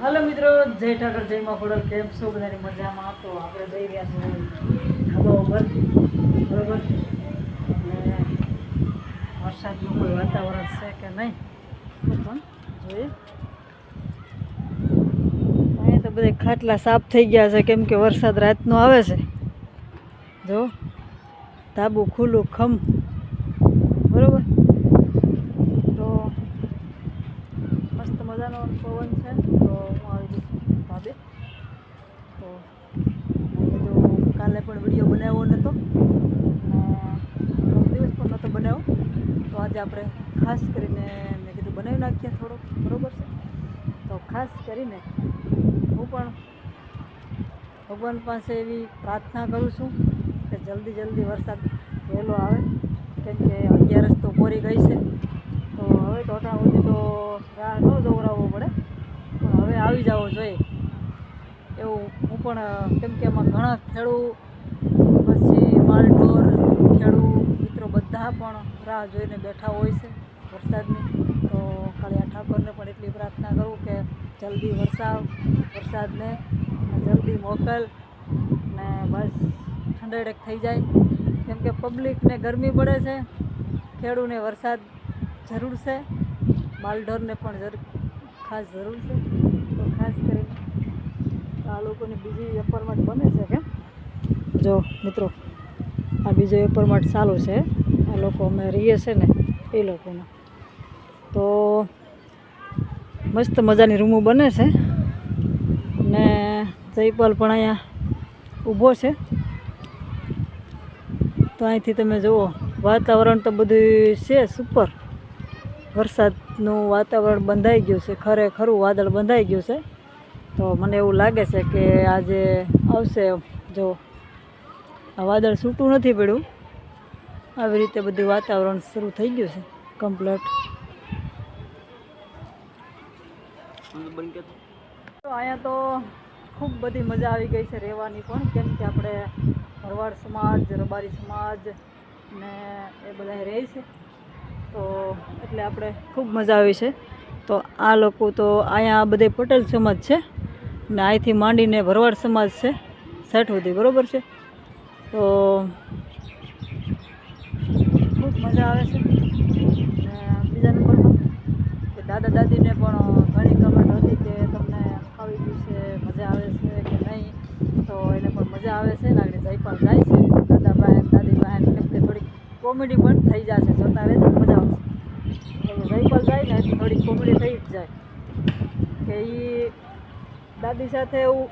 હાલો મિત્રો, જય ઠાકર, જય માં ખોડલ. કેમ છો? બધાની મજામાં? તો આપણે જઈ રહ્યા છીએ ધાબા ઉપર, બરોબર. અને વરસાદનું કોઈ વાતાવરણ છે કે નહીં પણ જોઈએ. અહીંયા તો બધા ખાટલા સાફ થઈ ગયા છે, કેમ કે વરસાદ રાતનો આવે છે. જો ધાબુ ખુલ્લું ખમ, બરોબર. તો મસ્ત મજાનો પવન છે. તો હું આવી જઈશ ધાબે. તો મેં કીધું કાલે પણ વિડીયો બનાવ્યો નહોતો અને દિવસ પણ નહોતો બનાવ્યો, તો આજે આપણે ખાસ કરીને મેં કીધું બનાવી નાખીએ થોડોક, બરોબર છે. તો ખાસ કરીને હું પણ ભગવાન પાસે એવી પ્રાર્થના કરું છું કે જલ્દી વરસાદ વહેલો આવે, કેમ કે 11 તો પૂરી ગઈ છે. તો હવે તો અટાણ સુધી તો રાહ ન દોરાવવો પડે, પણ હવે આવી જવો જોઈએ એવું હું પણ, કેમ કે એમાં ઘણા ખેડૂત પછી માલઢોર ખેડૂત મિત્રો બધા પણ રાહ જોઈને બેઠા હોય છે વરસાદની. તો કાળિયા ઠાકોરને પણ એટલી પ્રાર્થના કરું કે જલ્દી વરસાદને જલ્દી મોકલ ને બસ ઠંડક થઈ જાય, કેમ કે પબ્લિકને ગરમી પડે છે, ખેડૂતને વરસાદ જરૂર છે, માલઢોરને પણ ખાસ જરૂર છે. તો ખાસ કરીને આ લોકોની બીજી એપાર્ટમેન્ટ બને છે કે જો મિત્રો, આ બીજો એપાર્ટમેન્ટ ચાલુ છે, આ લોકો અમે રહીએ છે ને એ લોકોનો. તો મસ્ત મજાની રૂમો બને છે ને જયપાલ પણ અહીંયા ઊભો છે. તો અહીંથી તમે જુઓ વાતાવરણ તો બધું છે સુપર. વરસાદનું વાતાવરણ બંધાઈ ગયું છે, ખરેખરું વાદળ બંધાઈ ગયું છે. તો મને એવું લાગે છે કે આજે આવશે. જો આ વાદળ છૂટું નથી પડ્યું, આવી રીતે બધું વાતાવરણ શરૂ થઈ ગયું છે કમ્પ્લીટ. તો અહીંયા તો ખૂબ બધી મજા આવી ગઈ છે રહેવાની પણ, કેમ કે આપણે ભરવાડ સમાજ, રબારી સમાજ ને એ બધા રહે છે, તો એટલે આપણે ખૂબ મજા આવી છે. તો આ લોકો તો અહીંયા બધે પટેલ સમાજ છે ને અહીંથી માંડીને ભરવાડ સમાજ છે 60 સુધી, બરાબર છે. તો ખૂબ મજા આવે છે. ને બીજા નંબરમાં કે દાદા દાદીને પણ ઘણી કમેન્ટ હતી કે તમને આવી ગયું છે, મજા આવે છે કે નહીં. તો એને પણ મજા આવે છે ને આગળ જયપાલ જાય છે દાદા બહેન દાદી બહેન, કેમ કે થોડીક કોમેડી પણ થઈ જશે, જોતા આવે તો મજા આવશે. જયપાલ જાય ને એટલે થોડીક કોમેડી થઈ જ જાય કે એ દાદી સાથે એવું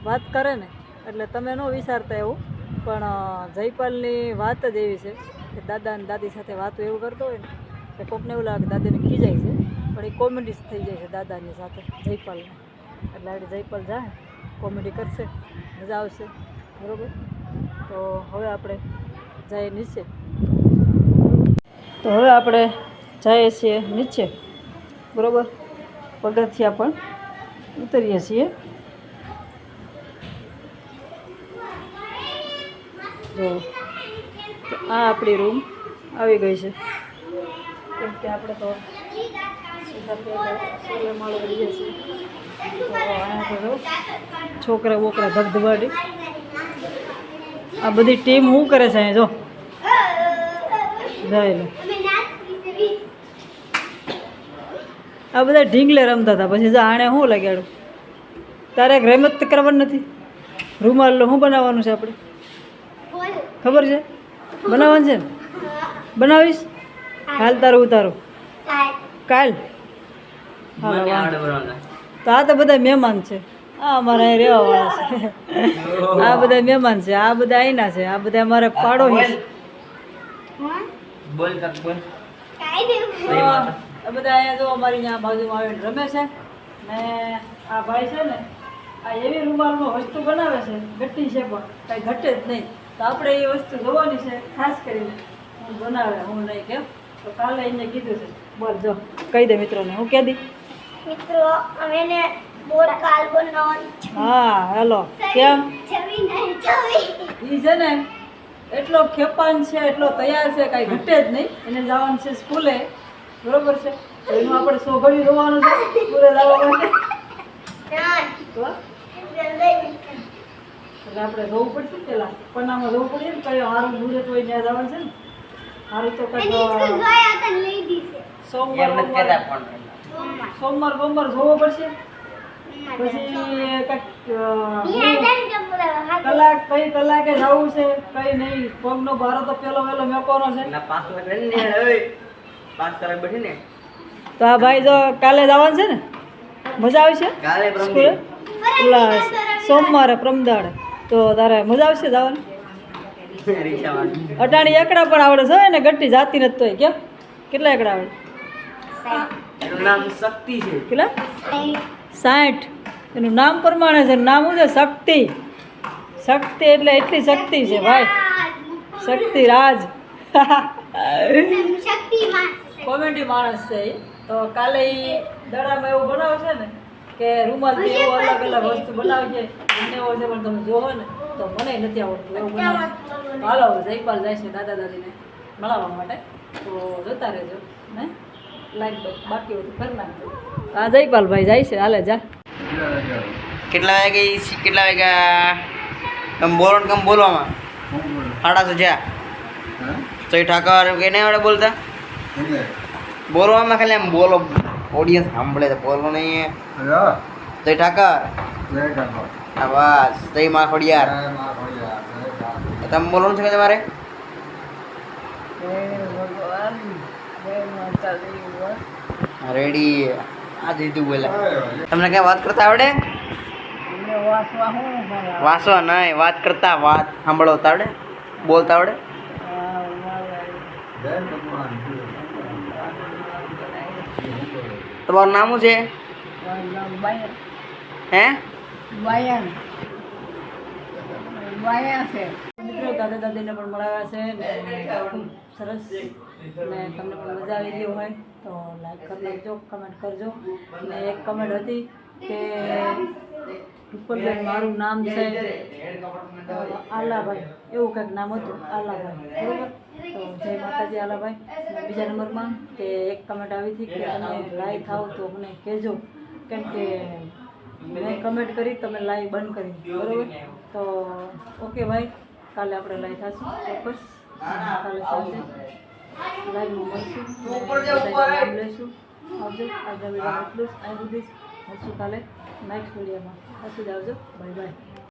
વાત કરે ને, એટલે તમે ન વિચારતા એવું, પણ જયપાલની વાત જ એવી છે કે દાદા અને દાદી સાથે વાતો એવું કરતો હોય ને કે કોકને એવું લાગે દાદીને ખીજાય છે, પણ એ કોમેડી થઈ જાય છે દાદાની સાથે જયપાલને. એટલે આગળ જયપાલ જાય, કોમેડી કરશે, મજા આવશે, બરાબર. તો હવે આપણે જઈએ નીચે. તો હવે આપણે જઈએ છીએ નીચે, બરાબર. પગથિયા પણ ઉતરીએ છીએ. જો આ આપણી રૂમ આવી ગઈ છે, કેમ કે આપણે તો સીધા માળો રહીએ છીએ. તો અહીંયા તો છોકરા બોકરા ધબધબાટી આ બધી ટીમ શું કરે છે અહીંયા જો જાય. આ બધા ઢીંગલે રમતા હતા, પછી આણે શું લગાડ્યું? તારે એક રમત કરવાની નથી? રૂમાલ શું બનાવવાનું છે આપણે? ખબર છે બનાવવાનું છે ને? બનાવીશ? હાલ તારું ઉતારો કાલ. તો આ તો બધા મહેમાન છે, આ અમારા અહીં રહેવાવાળા છે. આ બધા મહેમાન છે, આ બધા અહીંના છે, આ બધા અમારે પાડોશી છે. આ બધા અહીંયા જો અમારી અહીંયા બાજુમાં આવીને રમે છે ને આ ભાઈ છે ને આ એવી રૂમાલમાં વસ્તુ બનાવે છે, ઘટી છે પણ કાંઈ ઘટે જ નહીં. તો આપણે એ વસ્તુ જોવાની છે ખાસ કરીને, હું બનાવે હું નહીં કેમ. તો કાલે એને કીધું છે, બોલ જો કહી દે મિત્રોને. હું કહી દી મિત્રો અમે બોર્ડ કાલ બનાવવાનું. હા હેલો કેમ ઈ છે ને એટલો ખેપાન છે, એટલો તૈયાર છે, કાંઈ ઘટે જ નહીં. એને જવાનું છે સ્કૂલે, બરોબર છે. તો એનું આપણે સોઘડ્યું જોવાનું છે સ્કૂલે જવા માટે. એટલે આપણે જોવું પડશે ને પેલા પન્નામાં જોવું પડે ને કયો સારું મુહૂર્ત હોય ત્યાં જવાનું છે ને સારું તો એની કંઈક સ્કૂલ ગયા હતા ને લઈ દીશે સોમવાર એમ નથી કહેતા પણ સોમવાર બોમવાર જોવો પડશે પછી કંઈક કલાક કઈ કલાકે જવું છે કઈ નહીં પગનો ભારો તો પેલો વેલો મેકવાનો છે ના 5 કલાક રહી ને ઓય 5 કલાક બેઠી ને તો આ ભાઈ જો કાલે જવાનું છે ને મજા આવશે કાલે સ્કૂલે પેલા સોમવારે પ્રમદાડે તો તારે મજા આવશે જવાની રિક્ષામાં અટાણી એકડા પણ આવડે છે ને ગટ્ટી જાતી નથી તોય કેમ કેટલા એકડા આવડે એનું નામ શક્તિ છે કેટલા 60 એનું નામ પ્રમાણે છે નામ શું છે શક્તિ શક્તિ એટલે એટલી શક્તિ છે ભાઈ શક્તિ રાજ શક્તિમાન કોમેડી માણસ છે ઈ. તો કાલે ઈ દડામાં એવું બનાવશે ને કે રૂમાલથી એવું અલગ અલગ વસ્તુ બનાવશે મને એવો છે પણ તમે જોવો ને તો મને નથી આવડતું એવું બનાવશે હાલો જયપાલ જાય છે દાદા દાદીને મળવા માટે તો જોતા રહેજો ને લાઈક બાકી બધું કરી નાખજો હા જયપાલભાઈ જાય છે હાલે જા કેટલા વાગ્યા તમે બોલો ને કમ બોલવામાં 8:30 જ્યાં તો ઠાકર કે નહીં આવડે બોલતા બોલવામાં ખાલી આમ બોલો ઓડિયન્સ સાંભળે તો બોલો નહીં તો ઠાકર આ બસ તઈ માં ખોડિયાર તમે બોલો છે કે તમારે રેડી આ દીધું બોલે તમને કઈ વાત કરતા આવડે વાસવા નહીં વાત કરતા વાત સાંભળવતા આવડે બોલતા આવડે તમારું નામ શું છે હે મિત્રો દાદા દાદીને પણ મળાવ્યા છે ને ખૂબ સરસ અને તમને પણ મજા આવી ગઈ હોય તો લાઈક કરી નાખજો કમેન્ટ કરજો અને એક કમેન્ટ હતી કે રૂપલબેન મારું નામ છે આલાભાઈ એવું કંઈક નામ હતું આલાભાઈ બરાબર તો જય માતાજી આલાભાઈ અને બીજા નંબરમાં કે એક કમેન્ટ આવી હતી કે તમે લાઈવ થાવ તો મને કહેજો કેમ કે મેં કમેન્ટ કરી તમે લાઈવ બંધ કરી બરાબર તો ઓકે ભાઈ કાલે આપણે લાઈવ થશું ચોક્કસ કાલે સાંજે લાઈવમાં મળશું નામ લઈશું આવજો આજના વિડીયોમાં એટલું જ અહીં સુધી મળશું કાલે નેક્સ્ટ વિડીયોમાં હસી આવજો બાય બાય